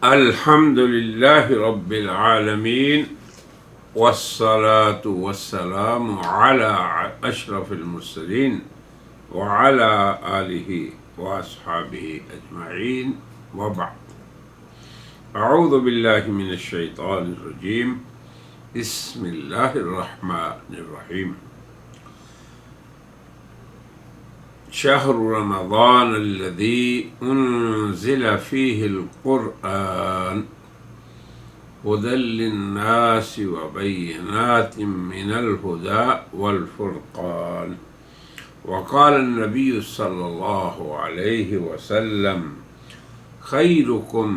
الحمد لله رب العالمين والصلاة والسلام على أشرف المرسلين وعلى آله وأصحابه أجمعين وبعد. أعوذ بالله من الشيطان الرجيم. بسم الله الرحمن الرحيم. شهر رمضان الذي أنزل فيه القرآن هدى للناس وبينات من الهدى والفرقان. وقال النبي صلى الله عليه وسلم: خيركم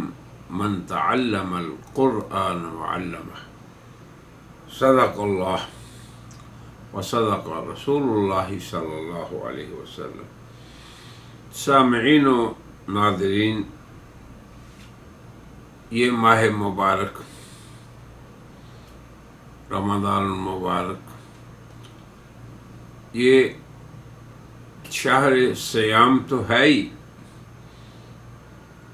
من تعلم القرآن وعلمه. صدق الله وصدق رسول اللہ صلی اللہ علیہ وسلم. سامعین و ناظرین، یہ ماہ مبارک رمضان المبارک، یہ شہر سیام تو ہے ہی،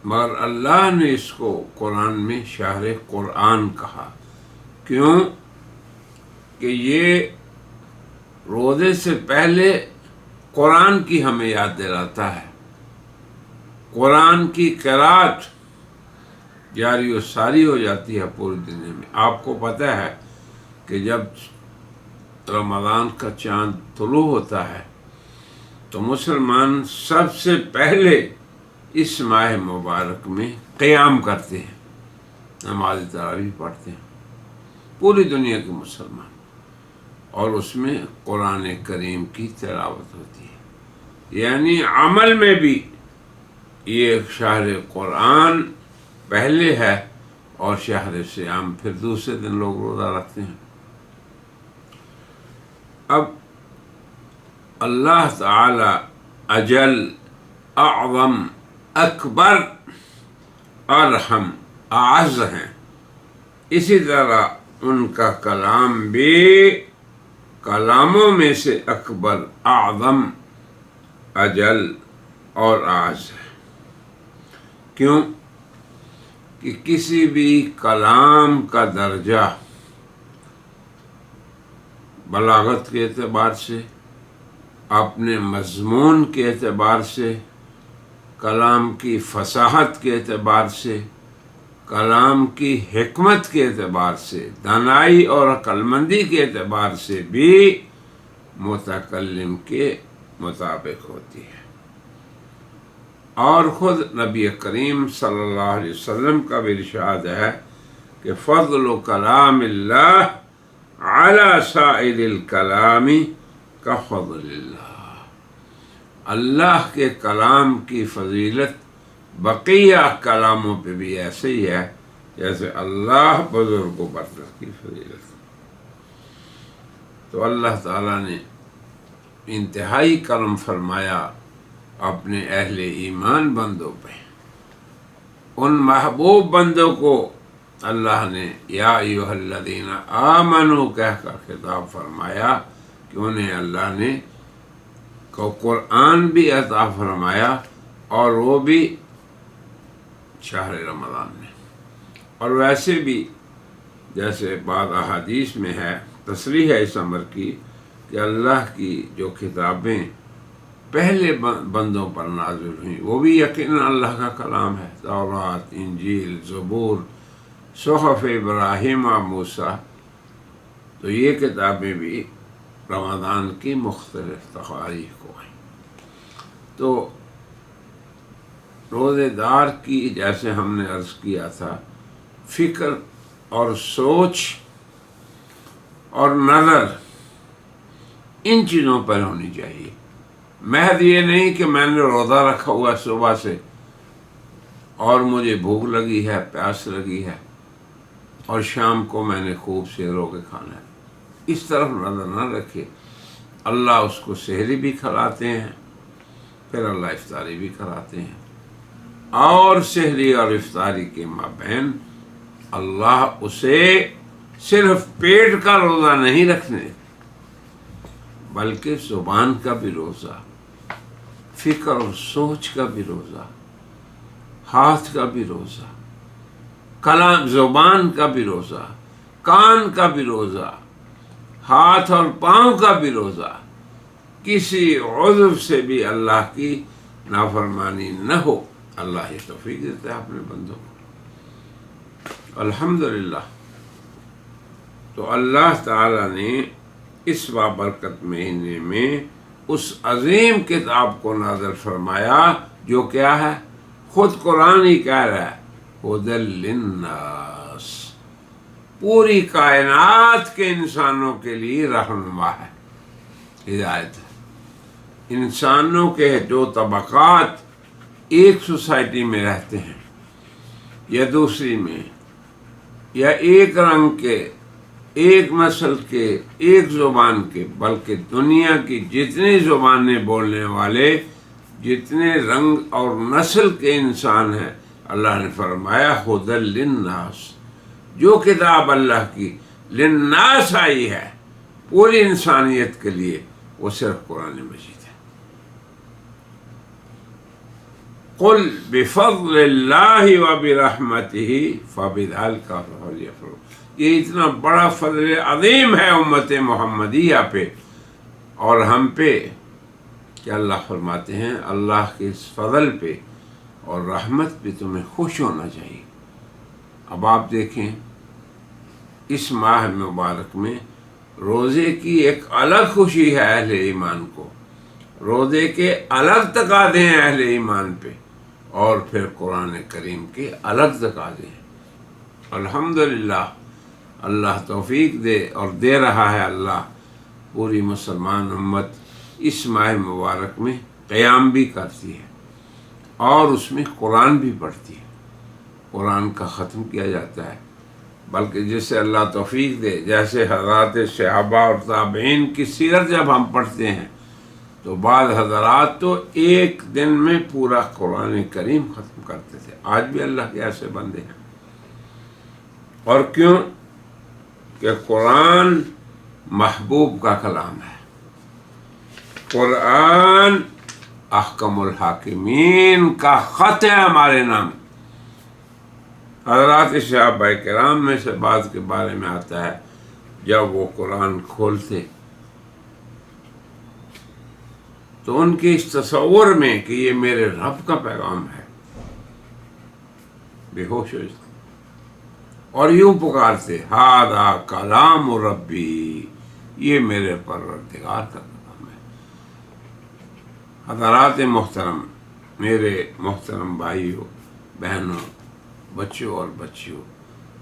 مگر اللہ نے اس کو قرآن میں شہر قرآن کہا. کیوں؟ کہ یہ روزے سے پہلے قرآن کی ہمیں یاد دلاتا ہے. قرآن کی قرأت جاری و ساری ہو جاتی ہے پوری دنیا میں. آپ کو پتہ ہے کہ جب رمضان کا چاند طلوع ہوتا ہے تو مسلمان سب سے پہلے اس ماہ مبارک میں قیام کرتے ہیں، نماز تراویح پڑھتے ہیں، پوری دنیا کے مسلمان، اور اس میں قرآن کریم کی تلاوت ہوتی ہے. یعنی عمل میں بھی یہ شہر قرآن پہلے ہے اور شہر سیام پھر دوسرے دن لوگ روزہ رکھتے ہیں. اب اللہ تعالی اجل، اعظم، اکبر، ارحم، اعز ہیں. اسی طرح ان کا کلام بھی کلاموں میں سے اکبر، اعظم، اجل اور اعز ہے. کیوں؟ کہ کسی بھی کلام کا درجہ بلاغت کے اعتبار سے، اپنے مضمون کے اعتبار سے، کلام کی فصاحت کے اعتبار سے، کلام کی حکمت کے اعتبار سے، دانائی اور عقل مندی کے اعتبار سے بھی متکلم کے مطابق ہوتی ہے. اور خود نبی کریم صلی اللہ علیہ وسلم کا بھی ارشاد ہے کہ فضل کلام اللہ علی سائر الکلام کا فضل اللہ. اللہ کے کلام کی فضیلت بقیہ کلاموں پہ بھی ایسے ہی ہے جیسے اللہ بزرگ و برتر کی فضیلت. تو اللہ تعالیٰ نے انتہائی کرم فرمایا اپنے اہل ایمان بندوں پہ. ان محبوب بندوں کو اللہ نے یا ایھا الذین آمنوا کہہ کر خطاب فرمایا کہ انہیں اللہ نے کو قرآن بھی عطا فرمایا، اور وہ بھی شہر رمضان میں. اور ویسے بھی جیسے بعض احادیث میں ہے، تصریح ہے اس امر کی کہ اللہ کی جو کتابیں پہلے بندوں پر نازل ہوئیں وہ بھی یقیناً اللہ کا کلام ہے. تورات، انجیل، زبور، صحف ابراہیم و موسیٰ. تو یہ کتابیں بھی رمضان کی مختلف تاریخ کو ہیں. تو روزے دار کی، جیسے ہم نے عرض کیا تھا، فکر اور سوچ اور نظر ان چیزوں پر ہونی چاہیے. محض یہ نہیں کہ میں نے روزہ رکھا ہوا صبح سے اور مجھے بھوک لگی ہے، پیاس لگی ہے، اور شام کو میں نے خوب سے رو کے کھانا ہے. اس طرف نظر نہ رکھے. اللہ اس کو سحری بھی کھلاتے ہیں، پھر اللہ افطاری بھی کھلاتے ہیں، اور سحری اور افطاری کے مابین اللہ اسے صرف پیٹ کا روزہ نہیں رکھنے بلکہ زبان کا بھی روزہ، فکر اور سوچ کا بھی روزہ، ہاتھ کا بھی روزہ، کلام زبان کا بھی روزہ، کان کا بھی روزہ، ہاتھ اور پاؤں کا بھی روزہ، کسی عضو سے بھی اللہ کی نافرمانی نہ ہو۔ اللہ یہ توفیق دیتا ہے اپنے بندوں کو، الحمدللہ۔ تو اللہ تعالیٰ نے اس بابرکت مہینے میں اس عظیم کتاب کو نازل فرمایا جو کیا ہے؟ خود قرآن ہی کہہ رہا ہے ھدی للناس، پوری کائنات کے انسانوں کے لیے رہنما ہے، ہدایت ہے۔ انسانوں کے جو طبقات ایک سوسائٹی میں رہتے ہیں یا دوسری میں، یا ایک رنگ کے، ایک نسل کے، ایک زبان کے، بلکہ دنیا کی جتنی زبانیں بولنے والے، جتنے رنگ اور نسل کے انسان ہیں، اللہ نے فرمایا ھدی للناس، جو کتاب اللہ کی للناس آئی ہے پوری انسانیت کے لیے، وہ صرف قرآن مجید ہے۔ قل بفضل اللہ وبرحمتہ فبذلک فلیفرحوا، یہ اتنا بڑا فضل عظیم ہے امت محمدیہ پہ اور ہم پہ کہ اللہ فرماتے ہیں اللہ کے اس فضل پہ اور رحمت پہ تمہیں خوش ہونا چاہیے۔ اب آپ دیکھیں اس ماہ مبارک میں روزے کی ایک الگ خوشی ہے اہل ایمان کو، روزے کے الگ تقاضے ہیں اہل ایمان پہ، اور پھر قرآن کریم کے الگ تقاضے ہیں۔ الحمدللہ، اللہ توفیق دے اور دے رہا ہے اللہ، پوری مسلمان امت اس ماہ مبارک میں قیام بھی کرتی ہے اور اس میں قرآن بھی پڑھتی ہے، قرآن کا ختم کیا جاتا ہے، بلکہ جسے اللہ توفیق دے، جیسے حضرات صحابہ اور تابعین کی سیرت جب ہم پڑھتے ہیں تو بعض حضرات تو ایک دن میں پورا قرآن کریم ختم کرتے تھے۔ آج بھی اللہ کے ایسے بندے ہیں، اور کیوں؟ کہ قرآن محبوب کا کلام ہے، قرآن احکم الحاکمین کا خط ہے ہمارے نام۔ حضرات صحابہ کرام میں سے بعض کے بارے میں آتا ہے جب وہ قرآن کھولتے تو ان کے اس تصور میں کہ یہ میرے رب کا پیغام ہے، بے ہوش ہو جاتے اور یوں پکارتے ھذا کلام ربی، یہ میرے پروردگار کا کلام ہے۔ حضرات محترم، میرے محترم بھائیوں، بہنوں، بچوں اور بچیوں،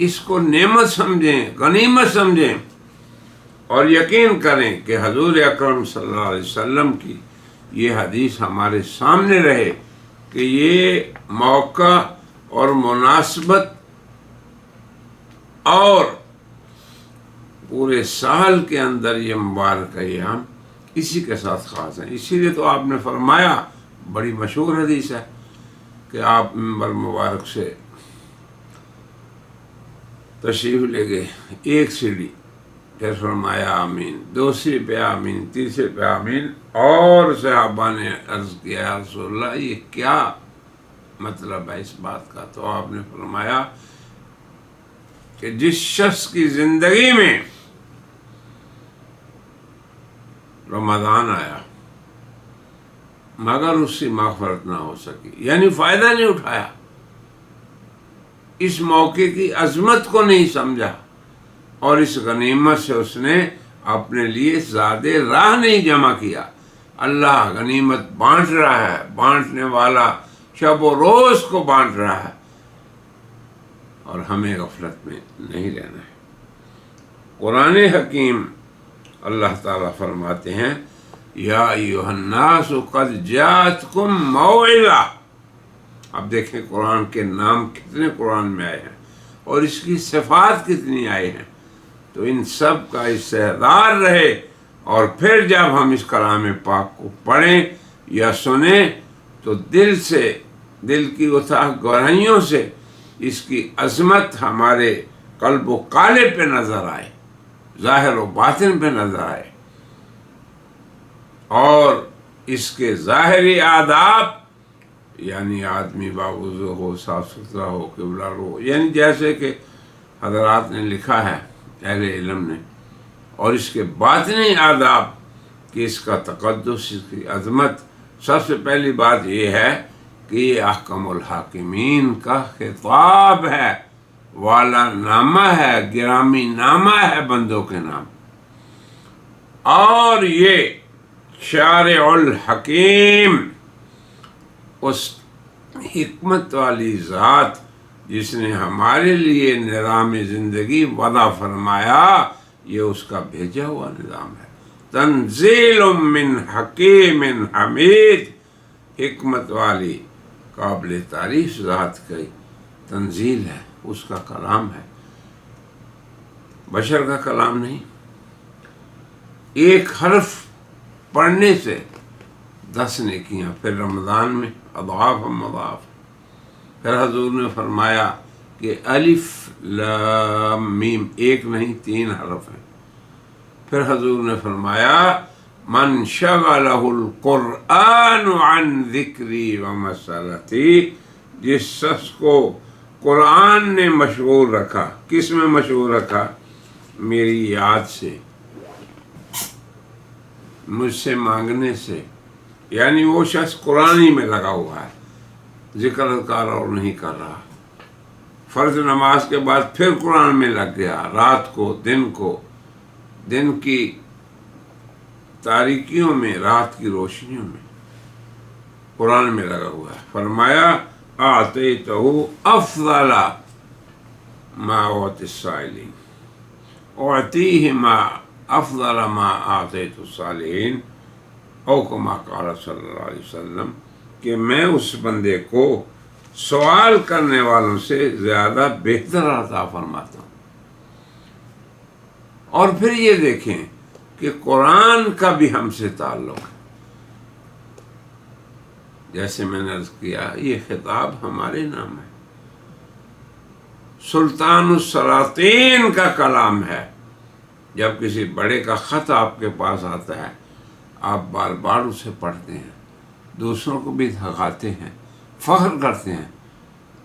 اس کو نعمت سمجھیں، غنیمت سمجھیں، اور یقین کریں کہ حضور اکرم صلی اللہ علیہ وسلم کی یہ حدیث ہمارے سامنے رہے کہ یہ موقع اور مناسبت اور پورے سال کے اندر یہ مبارک ایام اسی کے ساتھ خاص ہیں۔ اسی لیے تو آپ نے فرمایا، بڑی مشہور حدیث ہے کہ آپ منبر مبارک سے تشریف لے گئے، ایک سیڑھی، پھر فرمایا آمین، دوسری پہ آمین، تیسرے پہ آمین، اور صحابہ نے عرض کیا یا رسول اللہ یہ کیا مطلب ہے اس بات کا؟ تو آپ نے فرمایا کہ جس شخص کی زندگی میں رمضان آیا مگر اس سے مغفرت نہ ہو سکی، یعنی فائدہ نہیں اٹھایا، اس موقع کی عظمت کو نہیں سمجھا، اور اس غنیمت سے اس نے اپنے لیے زیادہ راہ نہیں جمع کیا۔ اللہ غنیمت بانٹ رہا ہے، بانٹنے والا شب و روز کو بانٹ رہا ہے، اور ہمیں غفلت میں نہیں رہنا ہے۔ قرآن حکیم اللہ تعالیٰ فرماتے ہیں یا ایھا الناس قد جاءتکم موعظہ۔ اب دیکھیں قرآن کے نام کتنے قرآن میں آئے ہیں اور اس کی صفات کتنی آئی ہیں، تو ان سب کا استحضار رہے، اور پھر جب ہم اس کلام پاک کو پڑھیں یا سنیں تو دل سے، دل کی اتھاہ گہرائیوں سے اس کی عظمت ہمارے قلب و قالب پہ نظر آئے، ظاہر و باطن پہ نظر آئے، اور اس کے ظاہری آداب یعنی آدمی باوضو ہو، صاف ستھرا ہو، قبلہ رو، یعنی جیسے کہ حضرات نے لکھا ہے اہل علم نے. اور اس کے باطنی آداب کہ اس کا تقدس، اس کی عظمت، سب سے پہلی بات یہ ہے کہ یہ احکم الحاکمین کا خطاب ہے، والا نامہ ہے، گرامی نامہ ہے بندوں کے نام. اور یہ شارع الحکیم، اس حکمت والی ذات جس نے ہمارے لیے نظام زندگی وضع فرمایا، یہ اس کا بھیجا ہوا نظام ہے. تنزیل من حکیم حمید، حکمت والی قابل تعریف ذات کی تنزیل ہے، اس کا کلام ہے، بشر کا کلام نہیں. ایک حرف پڑھنے سے 10 نیکیاں، پھر رمضان میں اضعاف مضاعف. پھر حضور نے فرمایا کہ الف لام میم ایک نہیں 3 حرف ہیں. پھر حضور نے فرمایا من شغلہ القرآن عن ذکری و مسئلتی، جس شخص کو قرآن نے مشغول رکھا. کس میں مشغول رکھا؟ میری یاد سے، مجھ سے مانگنے سے. یعنی وہ شخص قرآن ہی میں لگا ہوا ہے، ذکر اذکار اور نہیں کر رہا. فرض نماز کے بعد پھر قرآن میں لگ گیا، رات کو، دن کی تاریکیوں میں، رات کی روشنیوں میں قرآن میں لگا ہوا ہے. فرمایا اعطیتہ افضل ما اعطی السائلین، اعطیہ ما افضل ما اعطیت الصالحین، او کما قال صلی اللہ علیہ وسلم، کہ میں اس بندے کو سوال کرنے والوں سے زیادہ بہتر عطا فرماتا ہوں. اور پھر یہ دیکھیں کہ قرآن کا بھی ہم سے تعلق ہے. جیسے میں نے عرض کیا، یہ خطاب ہمارے نام ہے، سلطان السلاطین کا کلام ہے. جب کسی بڑے کا خط آپ کے پاس آتا ہے، آپ بار بار اسے پڑھتے ہیں، دوسروں کو بھی دکھاتے ہیں، فخر کرتے ہیں.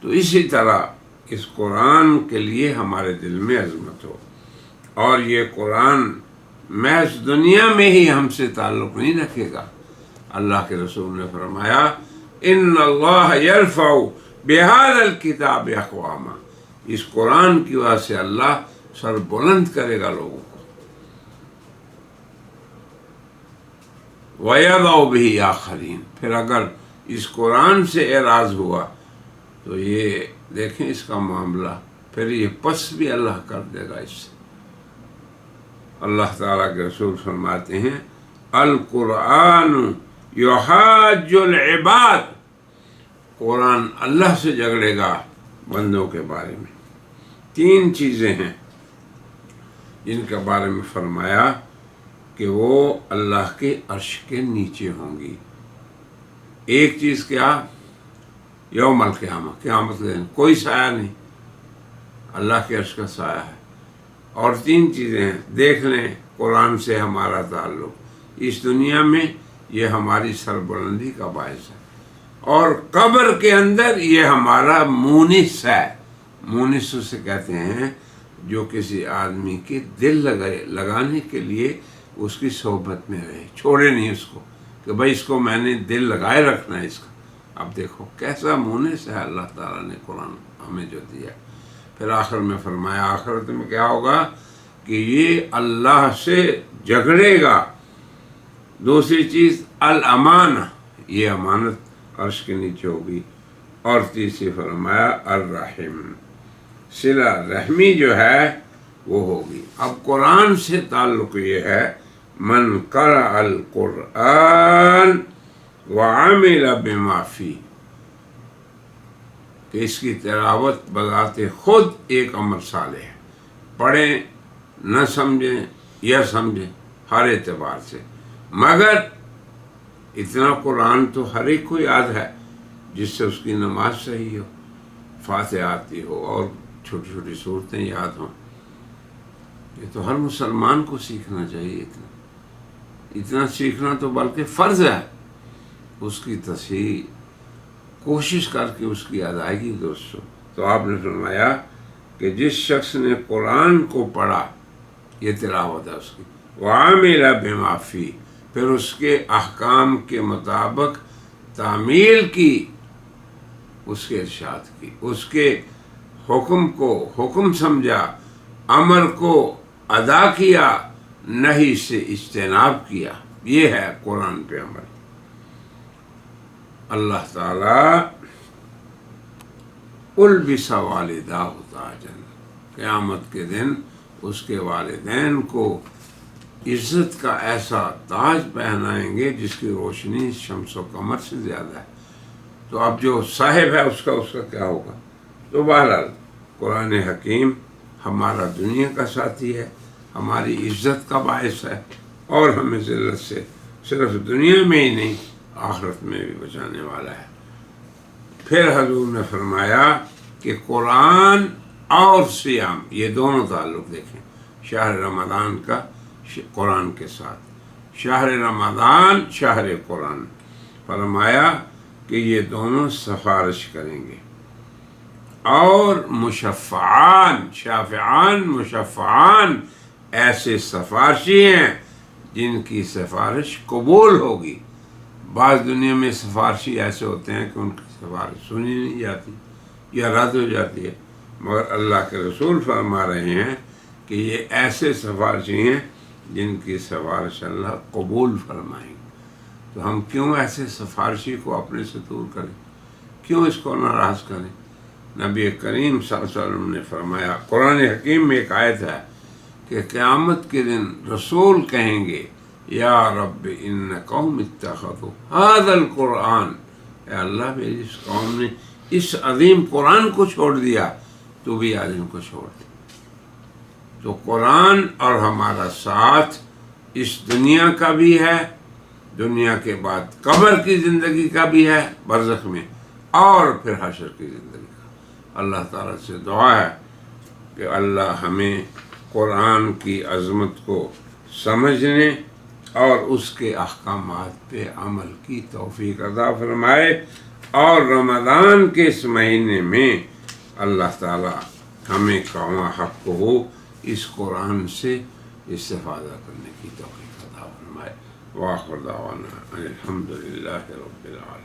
تو اسی طرح اس قرآن کے لیے ہمارے دل میں عظمت ہو. اور یہ قرآن محض دنیا میں ہی ہم سے تعلق نہیں رکھے گا. اللہ کے رسول نے فرمایا ان اللہ یرفع بہذا الکتاب اقواما، اس قرآن کی وجہ سے اللہ سر بلند کرے گا لوگوں کو. وَيَضَعُ بِهِ آخَرِينَ، پھر اگر اس قرآن سے اعراض ہوا تو یہ دیکھیں اس کا معاملہ، پھر یہ پس بھی اللہ کر دے گا اس سے. اللہ تعالیٰ کے رسول فرماتے ہیں القرآن یحاج العباد، قرآن اللہ سے جھگڑے گا بندوں کے بارے میں. 3 چیزیں ہیں جن کے بارے میں فرمایا کہ وہ اللہ کے عرش کے نیچے ہوں گی. ایک چیز کیا؟ یوم القیامہ، قیامت کے دن کوئی سایہ نہیں، اللہ کے عرش کا سایہ ہے. اور 3 چیزیں ہیں، دیکھ لیں قرآن سے ہمارا تعلق اس دنیا میں، یہ ہماری سربلندی کا باعث ہے. اور قبر کے اندر یہ ہمارا مونس ہے. مونس اسے کہتے ہیں جو کسی آدمی کے دل لگانے کے لیے اس کی صحبت میں رہے، چھوڑے نہیں اس کو کہ بھائی اس کو میں نے دل لگائے رکھنا ہے اس کا. اب دیکھو کیسا مونس ہے اللہ تعالیٰ نے قرآن ہمیں جو دیا. پھر آخر میں فرمایا آخرت میں کیا ہوگا کہ یہ اللہ سے جھگڑے گا. دوسری چیز الامانہ، یہ امانت عرش کے نیچے ہوگی. اور تیسری فرمایا الرحم، صلہ رحمی جو ہے وہ ہوگی. اب قرآن سے تعلق یہ ہے من قرأ القرآن وعمل بما فیہ، کہ اس کی تلاوت بذات خود ایک عمل صالح ہے. پڑھیں نہ سمجھیں یا سمجھیں ہر اعتبار سے، مگر اتنا قرآن تو ہر ایک کو یاد ہے جس سے اس کی نماز صحیح ہو، فاتحہ آتی ہو اور چھوٹی چھوٹی صورتیں یاد ہوں. یہ تو ہر مسلمان کو سیکھنا چاہیے. اتنا سیکھنا تو بلکہ فرض ہے. اس کی تصحیح کوشش کر کے اس کی ادائیگی درست ہو۔ تو آپ نے فرمایا کہ جس شخص نے قرآن کو پڑھا، یہ تلاوت ہے اس کی، وعمل بما فیہ، پھر اس کے احکام کے مطابق تعمیل کی، اس کے ارشاد کی، اس کے حکم کو حکم سمجھا، امر کو ادا کیا، نہی سے اجتناب کیا، یہ ہے قرآن پہ عمل۔ اللہ تعالی البس والداہ تاجا، قیامت کے دن اس کے والدین کو عزت کا ایسا تاج پہنائیں گے جس کی روشنی شمس و قمر سے زیادہ ہے۔ تو اب جو صاحب ہے اس کا کیا ہوگا؟ تو بہرحال قرآن حکیم ہمارا دنیا کا ساتھی ہے، ہماری عزت کا باعث ہے، اور ہمیں ذلت سے صرف دنیا میں ہی نہیں آخرت میں بھی بچانے والا ہے۔ پھر حضور نے فرمایا کہ قرآن اور سیام، یہ دونوں تعلق دیکھیں شہر رمضان کا قرآن کے ساتھ، شہر رمضان شہر قرآن، فرمایا کہ یہ دونوں سفارش کریں گے، اور مشفعان، شافعان مشفعان، ایسے سفارشی ہیں جن کی سفارش قبول ہوگی۔ بعض دنیا میں سفارشی ایسے ہوتے ہیں کہ ان کی سفارش سنی نہیں جاتی یا رد ہو جاتی ہے، مگر اللہ کے رسول فرما رہے ہیں کہ یہ ایسے سفارشی ہیں جن کی سفارش اللہ قبول فرمائیں گے۔ تو ہم کیوں ایسے سفارشی کو اپنے سے دور کریں، کیوں اس کو ناراض کریں؟ نبی کریم صلی اللہ علیہ وسلم نے فرمایا، قرآن حکیم میں ایک آیت ہے کہ قیامت کے دن رسول کہیں گے یا رب ان قوم اتخذوا ھذا القرآن، اے اللہ میری اس قوم نے اس عظیم قرآن کو چھوڑ دیا، تو بھی آج ان کو چھوڑ دیا۔ تو قرآن اور ہمارا ساتھ اس دنیا کا بھی ہے، دنیا کے بعد قبر کی زندگی کا بھی ہے برزخ میں، اور پھر حشر کی زندگی کا۔ اللہ تعالیٰ سے دعا ہے کہ اللہ ہمیں قرآن کی عظمت کو سمجھنے اور اس کے احکامات پہ عمل کی توفیق عطا فرمائے، اور رمضان کے اس مہینے میں اللہ تعالیٰ ہمیں کما حق کو ہو اس قرآن سے استفادہ کرنے کی توفیق عطا فرمائے۔ وآخر دعوانا الحمدللہ رب العالمین۔